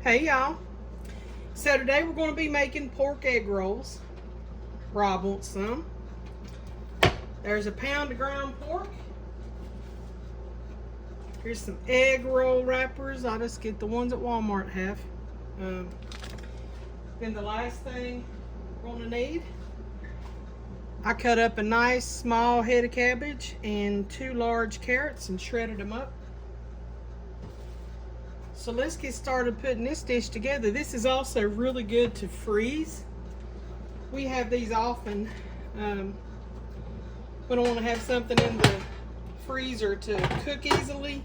Hey y'all. So today we're going to be making pork egg rolls. Rob wants some. There's a pound of ground pork. Here's some egg roll wrappers. I'll just get the ones at Walmart have. Then the last thing we're going to need, I cut up a nice small head of cabbage and 2 large carrots and shredded them up. So let's get started putting this dish together. This is also really good to freeze. We have these often. We don't want to have something in the freezer to cook easily.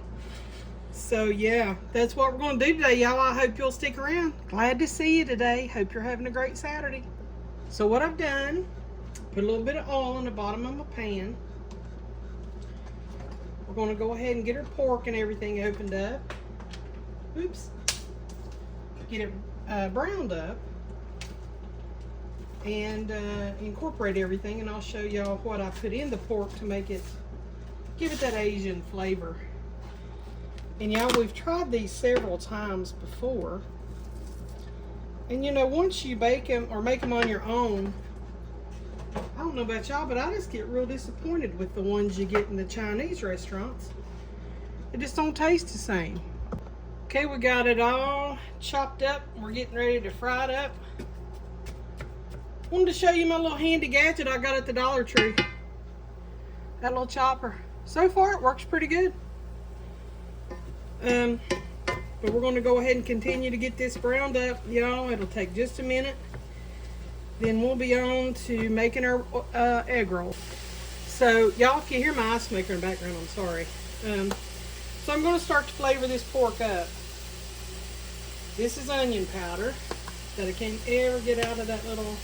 So yeah, that's what we're going to do today, y'all. I hope you'll stick around. Glad to see you today. Hope you're having a great Saturday. So what I've done, put a little bit of oil in the bottom of my pan. We're going to go ahead and get our pork and everything opened up. Oops. Get it browned up and incorporate everything, and I'll show y'all what I put in the pork to make it, give it that Asian flavor. And y'all, we've tried these several times before, and you know, once you bake them or make them on your own, I don't know about y'all, but I just get real disappointed with the ones you get in the Chinese restaurants. They just don't taste the same. Okay, we got it all chopped up. We're getting ready to fry it up. Wanted to show you my little handy gadget I got at the Dollar Tree. That little chopper. So far, it works pretty good. But we're going to go ahead and continue to get this browned up, y'all. It'll take just a minute. Then we'll be on to making our egg roll. So, y'all, if you hear my ice maker in the background, I'm sorry. So I'm going to start to flavor this pork up. This is onion powder that I can't ever get out of that little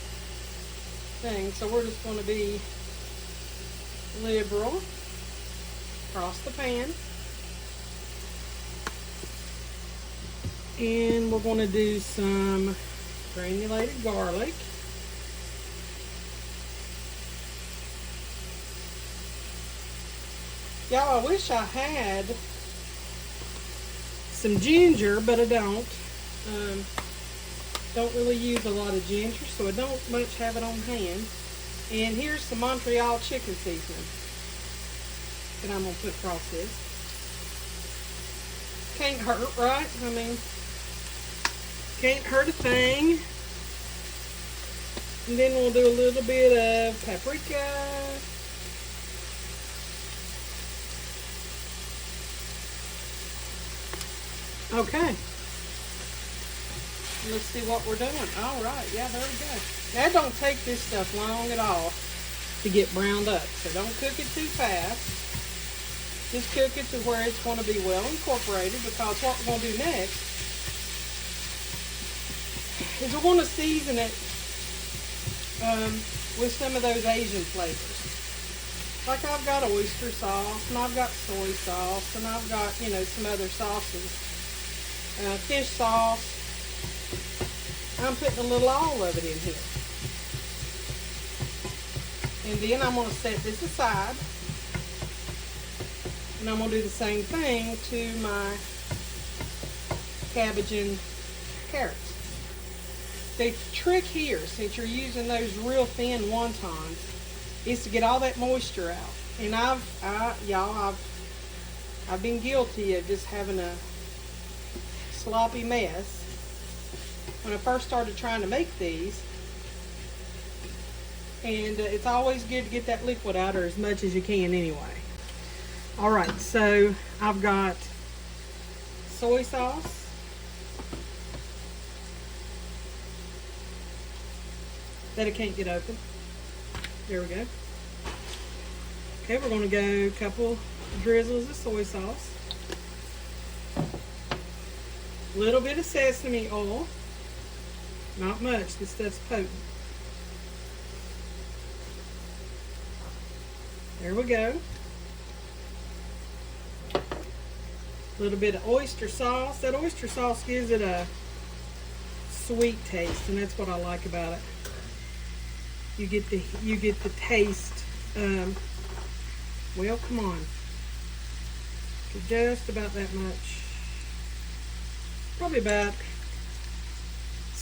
thing. So we're just going to be liberal across the pan. And we're going to do some granulated garlic. Y'all, I wish I had some ginger, but I don't. Don't really use a lot of ginger, so I don't much have it on hand. And here's some Montreal chicken seasoning that I'm going to put across this. Can't hurt, right? I mean, can't hurt a thing. And then we'll do a little bit of paprika. Okay. Let's see what we're doing. All right, yeah, there we go. That don't take this stuff long at all to get browned up. So don't cook it too fast. Just cook it to where it's going to be well incorporated, because what we're going to do next is we're going to season it with some of those Asian flavors. Like I've got oyster sauce, and I've got soy sauce, and I've got, you know, some other sauces. Fish sauce. I'm putting a little all of it in here. And then I'm going to set this aside. And I'm going to do the same thing to my cabbage and carrots. The trick here, since you're using those real thin wontons, is to get all that moisture out. And I've been guilty of just having a sloppy mess when I first started trying to make these, and it's always good to get that liquid out, or as much as you can anyway. Alright, so I've got soy sauce, that I can't get open. There we go. Okay, we're going to go a couple drizzles of soy sauce. A little bit of sesame oil. Not much, this stuff's potent. There we go. A little bit of oyster sauce. That oyster sauce gives it a sweet taste, and that's what I like about it. You get the taste. Well, come on. Just about that much. Probably about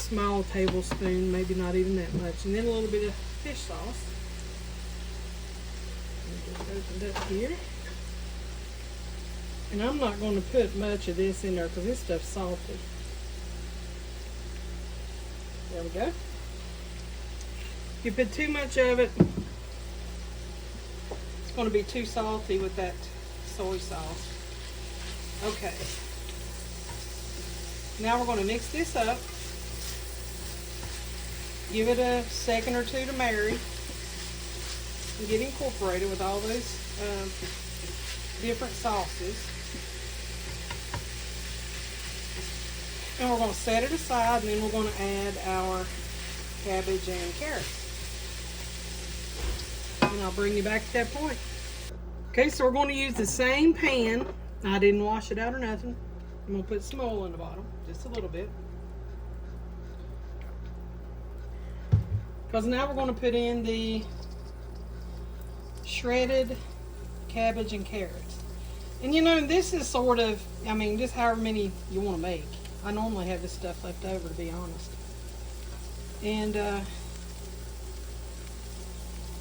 small tablespoon, maybe not even that much. And then a little bit of fish sauce. Just opened up here. And I'm not going to put much of this in there because this stuff's salty. There we go. If you put too much of it, it's going to be too salty with that soy sauce. Okay. Now we're going to mix this up. Give it a second or two to marry and get incorporated with all those different sauces. And we're going to set it aside, and then we're going to add our cabbage and carrots. And I'll bring you back at that point. Okay, so we're going to use the same pan. I didn't wash it out or nothing. I'm going to put some oil in the bottom, just a little bit. Because now we're going to put in the shredded cabbage and carrots. And you know, this is sort of, I mean, just however many you want to make. I normally have this stuff left over, to be honest. And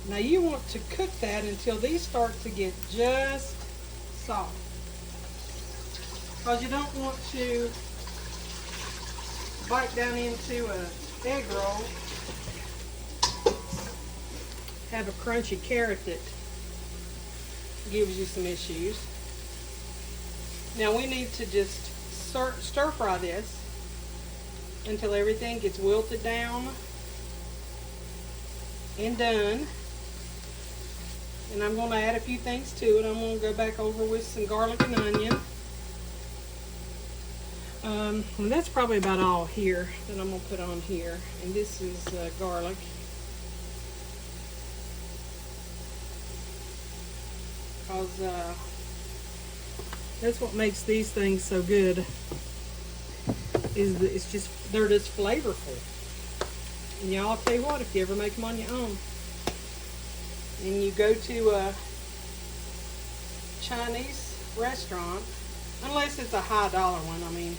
now you want to cook that until these start to get just soft. Because you don't want to bite down into an egg roll, have a crunchy carrot that gives you some issues. Now we need to just stir fry this until everything gets wilted down and done. And I'm going to add a few things to it. I'm going to go back over with some garlic and onion. And that's probably about all here that I'm going to put on here. And this is garlic. Because that's what makes these things so good. It's just, they're just flavorful. And y'all, I'll tell you what, if you ever make them on your own, and you go to a Chinese restaurant, unless it's a high dollar one, I mean,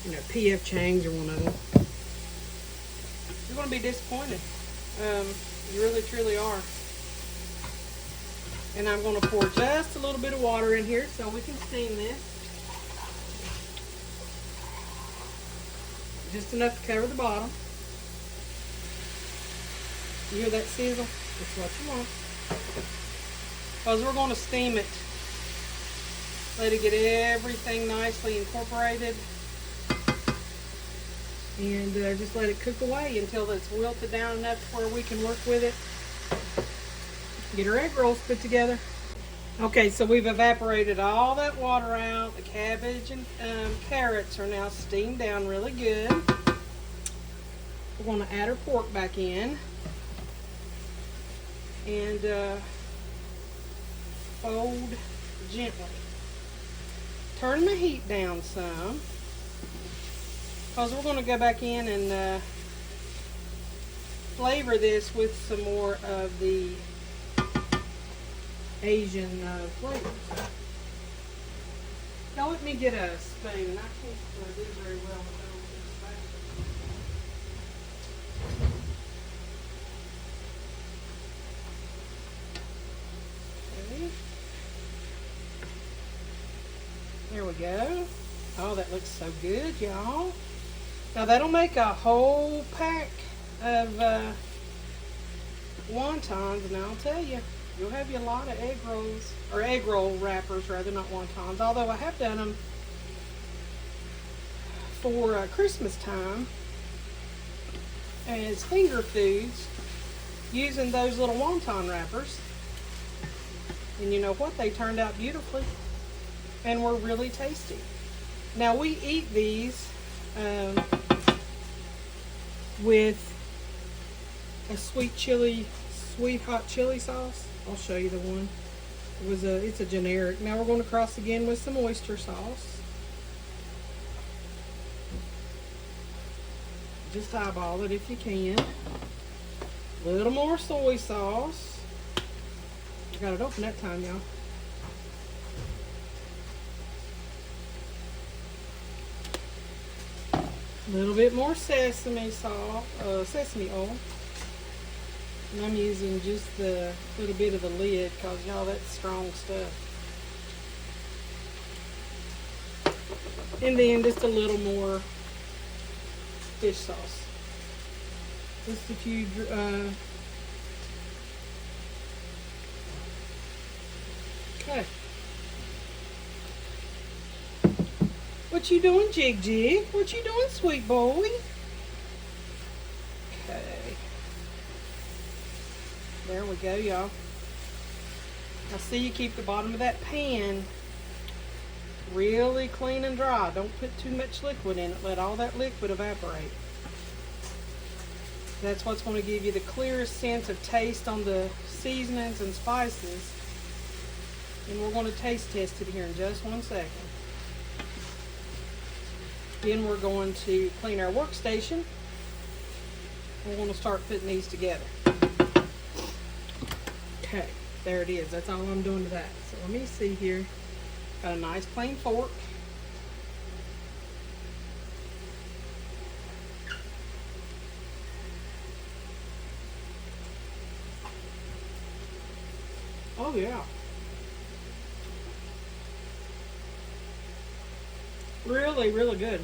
you know, P.F. Chang's or one of them, you're going to be disappointed. You really, truly are. And I'm going to pour just a little bit of water in here so we can steam this. Just enough to cover the bottom. You hear that sizzle? That's what you want. Because we're going to steam it. Let it get everything nicely incorporated. And just let it cook away until it's wilted down enough to where we can work with it. Get our egg rolls put together. Okay, so we've evaporated all that water out. The cabbage and carrots are now steamed down really good. We're going to add our pork back in. And fold gently. Turn the heat down some. Because we're going to go back in and flavor this with some more of the Asian flavors. Now let me get a spoon. I can't do very well with those. Okay. There we go. Oh, that looks so good, y'all. Now that'll make a whole pack of wontons, and I'll tell you, you'll have you a lot of egg rolls, or egg roll wrappers rather, not wontons. Although I have done them for Christmas time as finger foods using those little wonton wrappers. And you know what? They turned out beautifully and were really tasty. Now we eat these with a sweet hot chili sauce. I'll show you the one. It's a generic. Now we're going to cross again with some oyster sauce. Just eyeball it if you can. A little more soy sauce. I got it open that time, y'all. A little bit more sesame oil. And I'm using just the little bit of the lid because y'all, that's strong stuff. And then just a little more fish sauce. Just a few, okay. What you doing, Jig Jig? What you doing, sweet boy? Okay. There we go, y'all. Now see, you keep the bottom of that pan really clean and dry. Don't put too much liquid in it. Let all that liquid evaporate. That's what's going to give you the clearest sense of taste on the seasonings and spices. And we're going to taste test it here in just 1 second. Then we're going to clean our workstation. We're going to start putting these together. Okay, there it is. That's all I'm doing to that. So let me see here. Got a nice plain fork. Oh yeah. Really, really good.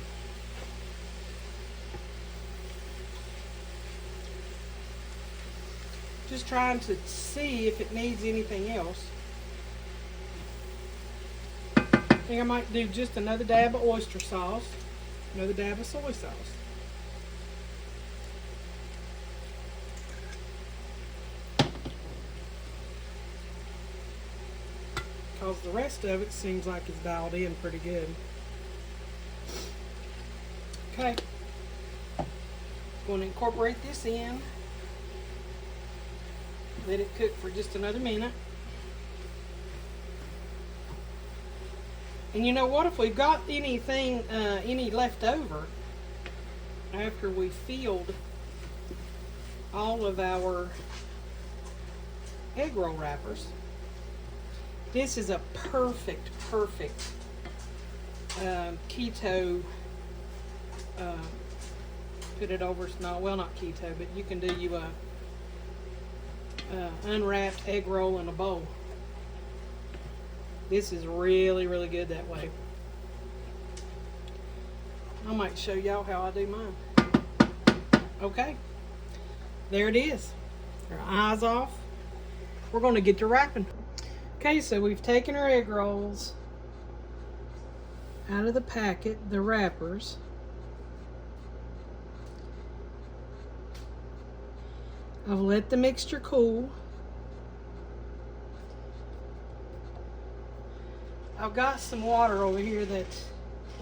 Just trying to see if it needs anything else. I think I might do just another dab of oyster sauce, another dab of soy sauce. Because the rest of it seems like it's dialed in pretty good. Okay. Going to incorporate this in. Let it cook for just another minute. And you know what? If we've got anything, any left over after we filled all of our egg roll wrappers, this is a perfect keto. Put it over. No, well, not keto, but you can do you a unwrapped egg roll in a bowl. This is really, really good that way. I might show y'all how I do mine. Okay, there it is. Our eyes off. We're going to get to wrapping. Okay, so we've taken our egg rolls out of the packet, the wrappers. I've let the mixture cool. I've got some water over here that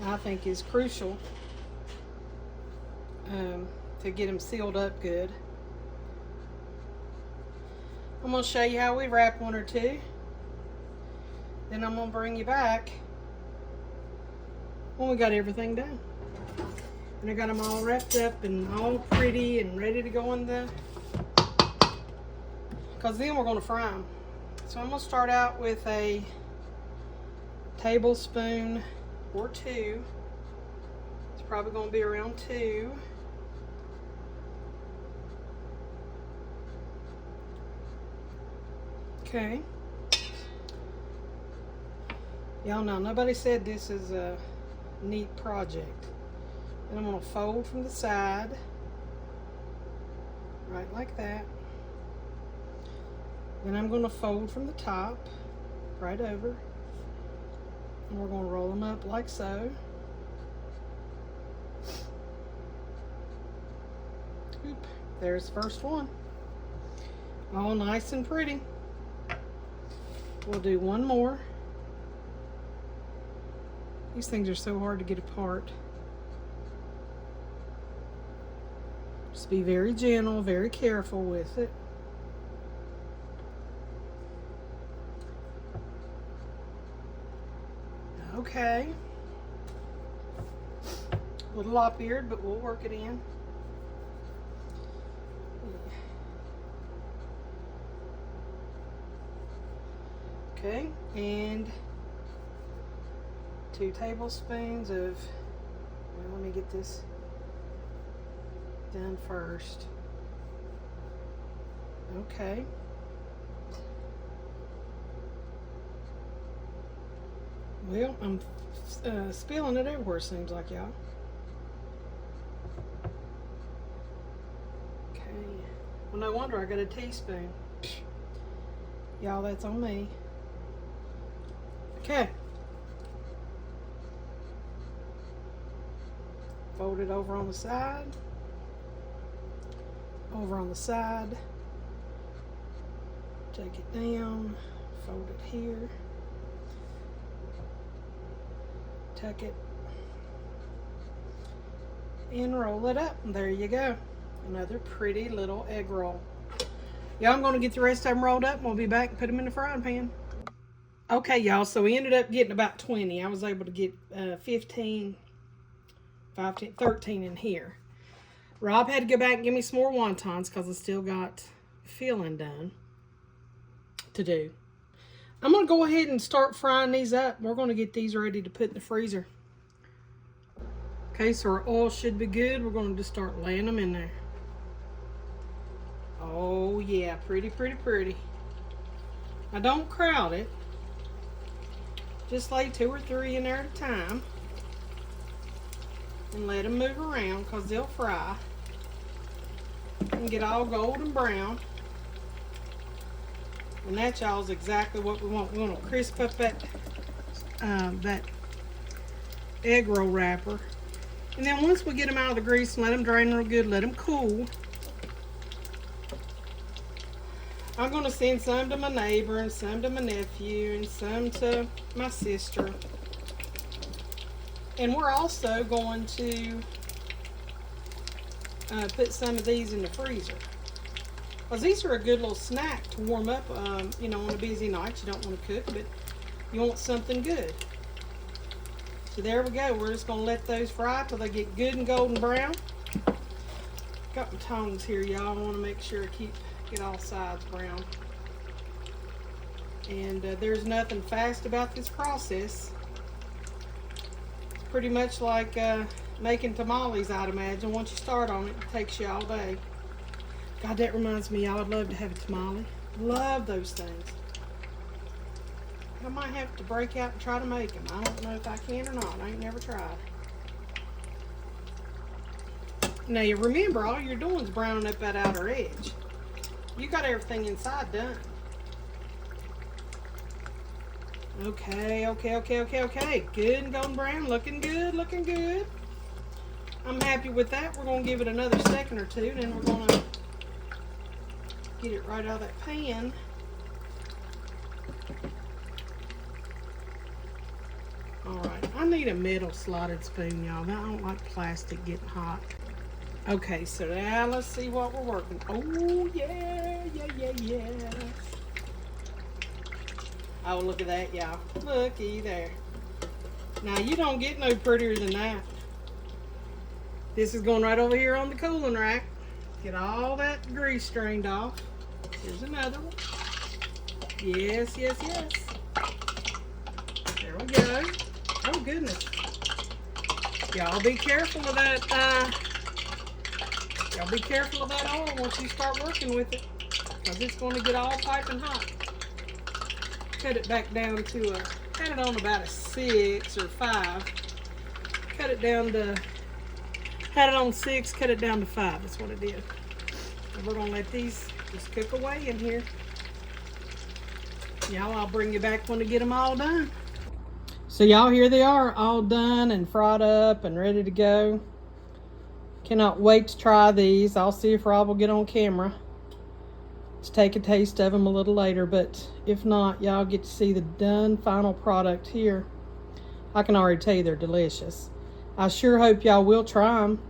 I think is crucial to get them sealed up good. I'm going to show you how we wrap one or two. Then I'm going to bring you back when we got everything done. And I got them all wrapped up and all pretty and ready to go in the... Because then we're going to fry them. So I'm going to start out with a tablespoon or two. It's probably going to be around 2. Okay. Y'all know, nobody said this is a neat project. And I'm going to fold from the side. Right like that. Then I'm going to fold from the top, right over, and we're going to roll them up like so. Oop, there's the first one. All nice and pretty. We'll do one more. These things are so hard to get apart. Just be very gentle, very careful with it. Okay. A little lop-eared, but we'll work it in. Okay, and 2 tablespoons of, well, let me get this done first. Okay. Well, I'm spilling it everywhere, seems like, y'all. Okay. Well, no wonder I got a teaspoon. Y'all, that's on me. Okay. Fold it over on the side. Over on the side. Take it down. Fold it here. Tuck it. And roll it up. And there you go. Another pretty little egg roll. Y'all, I'm going to get the rest of them rolled up and we'll be back and put them in the frying pan. Okay, y'all, so we ended up getting about 20. I was able to get 13 in here. Rob had to go back and give me some more wontons because I still got filling done to do. I'm going to go ahead and start frying these up. We're going to get these ready to put in the freezer. Okay, so our oil should be good. We're going to just start laying them in there. Oh, yeah, pretty, pretty, pretty. Now, don't crowd it. Just lay 2 or 3 in there at a time. And let them move around because they'll fry. And get all golden brown. And that, y'all, is exactly what we want. We want to crisp up that egg roll wrapper. And then once we get them out of the grease and let them drain real good, let them cool. I'm going to send some to my neighbor and some to my nephew and some to my sister. And we're also going to put some of these in the freezer. Because these are a good little snack to warm up, you know, on a busy night. You don't want to cook, but you want something good. So there we go. We're just going to let those fry till they get good and golden brown. Got my tongs here, y'all. I want to make sure I get all sides brown. And there's nothing fast about this process. It's pretty much like making tamales, I'd imagine. Once you start on it, it takes you all day. God, that reminds me, y'all, I'd love to have a tamale. Love those things. I might have to break out and try to make them. I don't know if I can or not. I ain't never tried. Now, you remember, all you're doing is browning up that outer edge. You got everything inside done. Okay. Good and golden brown. Looking good, looking good. I'm happy with that. We're going to give it another second or two, then we're going to get it right out of that pan. Alright, I need a metal slotted spoon, y'all. I don't like plastic getting hot. Okay, so now let's see what we're working. Oh, yeah. Oh, look at that, y'all. Looky there. Now, you don't get no prettier than that. This is going right over here on the cooling rack. Get all that grease strained off. Here's another one. Yes. There we go. Oh, goodness. Y'all be careful of that. Y'all be careful of that oil once you start working with it, because it's going to get all piping hot. Cut it back down to had it on about a 6 or 5. Cut it down to, had it on 6, cut it down to 5. That's what it did. And we're going to let these just cook away in here. Y'all, I'll bring you back when we get them all done. So y'all, here they are, all done and fried up and ready to go. Cannot wait to try these. I'll see if Rob will get on camera to take a taste of them a little later, but if not, y'all get to see the done final product here. I can already tell you they're delicious. I sure hope y'all will try them.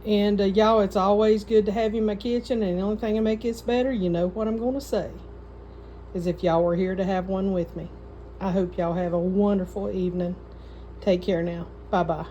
And y'all, it's always good to have you in my kitchen, and the only thing to make this better, you know what I'm going to say, is if y'all were here to have one with me. I hope y'all have a wonderful evening. Take care now. Bye-bye.